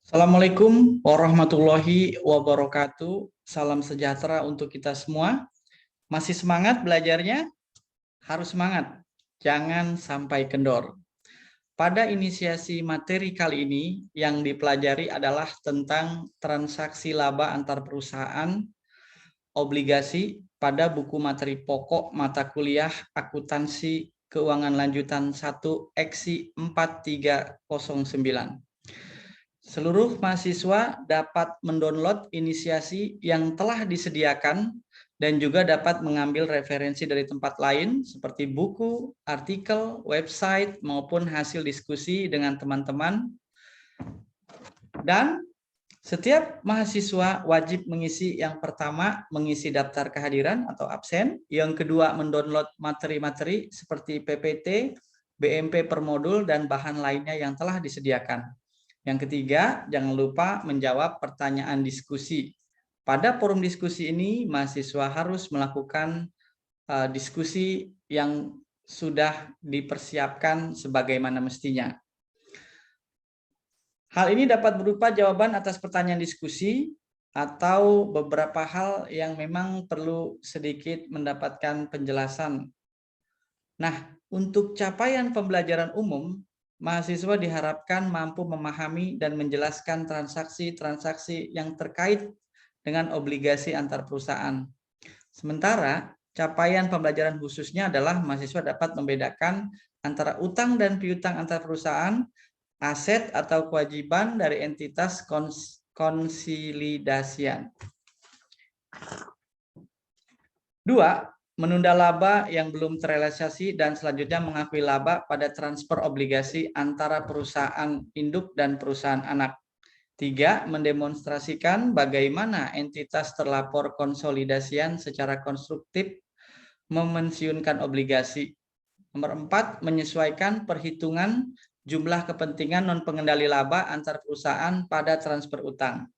Assalamualaikum warahmatullahi wabarakatuh. Salam sejahtera untuk kita semua. Masih semangat belajarnya? Harus semangat. Jangan sampai kendor. Pada inisiasi materi kali ini yang dipelajari adalah tentang transaksi laba antar perusahaan obligasi pada buku materi pokok mata kuliah akuntansi keuangan lanjutan 1 Eksi 4309. Seluruh mahasiswa dapat mendownload inisiasi yang telah disediakan dan juga dapat mengambil referensi dari tempat lain seperti buku, artikel, website, maupun hasil diskusi dengan teman-teman. Dan setiap mahasiswa wajib mengisi yang pertama, mengisi daftar kehadiran atau absen. Yang kedua, mendownload materi-materi seperti PPT, BMP per modul, dan bahan lainnya yang telah disediakan. Yang ketiga, jangan lupa menjawab pertanyaan diskusi. Pada forum diskusi ini, mahasiswa harus melakukan diskusi yang sudah dipersiapkan sebagaimana mestinya. Hal ini dapat berupa jawaban atas pertanyaan diskusi atau beberapa hal yang memang perlu sedikit mendapatkan penjelasan. Nah, untuk capaian pembelajaran umum, mahasiswa diharapkan mampu memahami dan menjelaskan transaksi-transaksi yang terkait dengan obligasi antar perusahaan. Sementara, capaian pembelajaran khususnya adalah mahasiswa dapat membedakan antara utang dan piutang antar perusahaan, aset atau kewajiban dari entitas konsolidasian. 2. Menunda laba yang belum terrealisasi dan selanjutnya mengakui laba pada transfer obligasi antara perusahaan induk dan perusahaan anak. 3. Mendemonstrasikan bagaimana entitas terlapor konsolidasian secara konstruktif memensiunkan obligasi. Nomor 4. Menyesuaikan perhitungan jumlah kepentingan non-pengendali laba antar perusahaan pada transfer utang.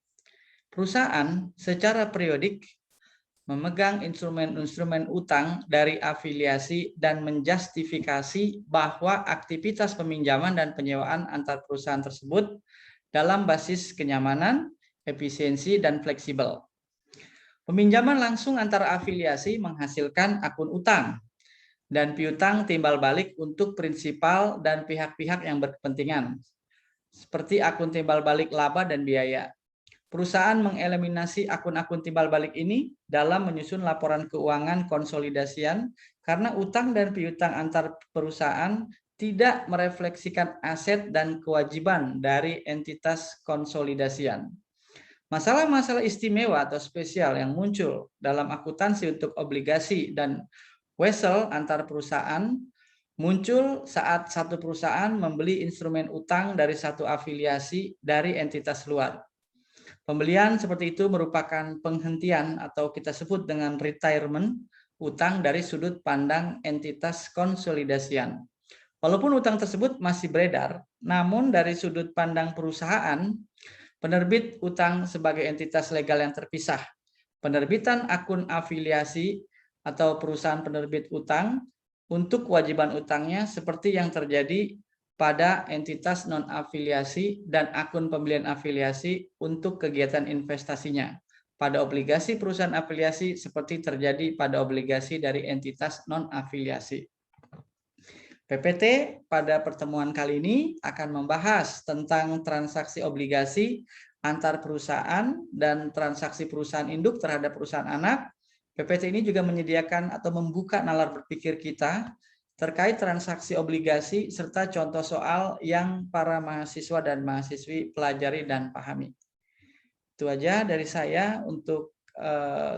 Perusahaan secara periodik memegang instrumen-instrumen utang dari afiliasi dan menjustifikasi bahwa aktivitas peminjaman dan penyewaan antar perusahaan tersebut dalam basis kenyamanan, efisiensi, dan fleksibel. Peminjaman langsung antara afiliasi menghasilkan akun utang dan piutang timbal balik untuk prinsipal dan pihak-pihak yang berkepentingan, seperti akun timbal balik laba dan biaya. Perusahaan mengeliminasi akun-akun timbal balik ini dalam menyusun laporan keuangan konsolidasian karena utang dan piutang antar perusahaan tidak merefleksikan aset dan kewajiban dari entitas konsolidasian. Masalah-masalah istimewa atau spesial yang muncul dalam akuntansi untuk obligasi dan wesel antar perusahaan muncul saat satu perusahaan membeli instrumen utang dari satu afiliasi dari entitas luar. Pembelian seperti itu merupakan penghentian atau kita sebut dengan retirement utang dari sudut pandang entitas konsolidasian. Walaupun utang tersebut masih beredar, namun dari sudut pandang perusahaan, penerbit utang sebagai entitas legal yang terpisah. Penerbitan akun afiliasi atau perusahaan penerbit utang untuk kewajiban utangnya seperti yang terjadi pada entitas non-afiliasi dan akun pembelian afiliasi untuk kegiatan investasinya. Pada obligasi perusahaan afiliasi seperti terjadi pada obligasi dari entitas non-afiliasi. PPT pada pertemuan kali ini akan membahas tentang transaksi obligasi antar perusahaan dan transaksi perusahaan induk terhadap perusahaan anak. PPT ini juga menyediakan atau membuka nalar berpikir kita terkait transaksi obligasi serta contoh soal yang para mahasiswa dan mahasiswi pelajari dan pahami. Itu aja dari saya untuk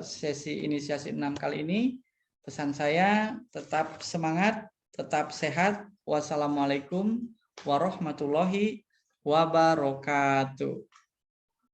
sesi inisiasi 6 kali ini. Pesan saya tetap semangat, tetap sehat. Wassalamualaikum warahmatullahi wabarakatuh.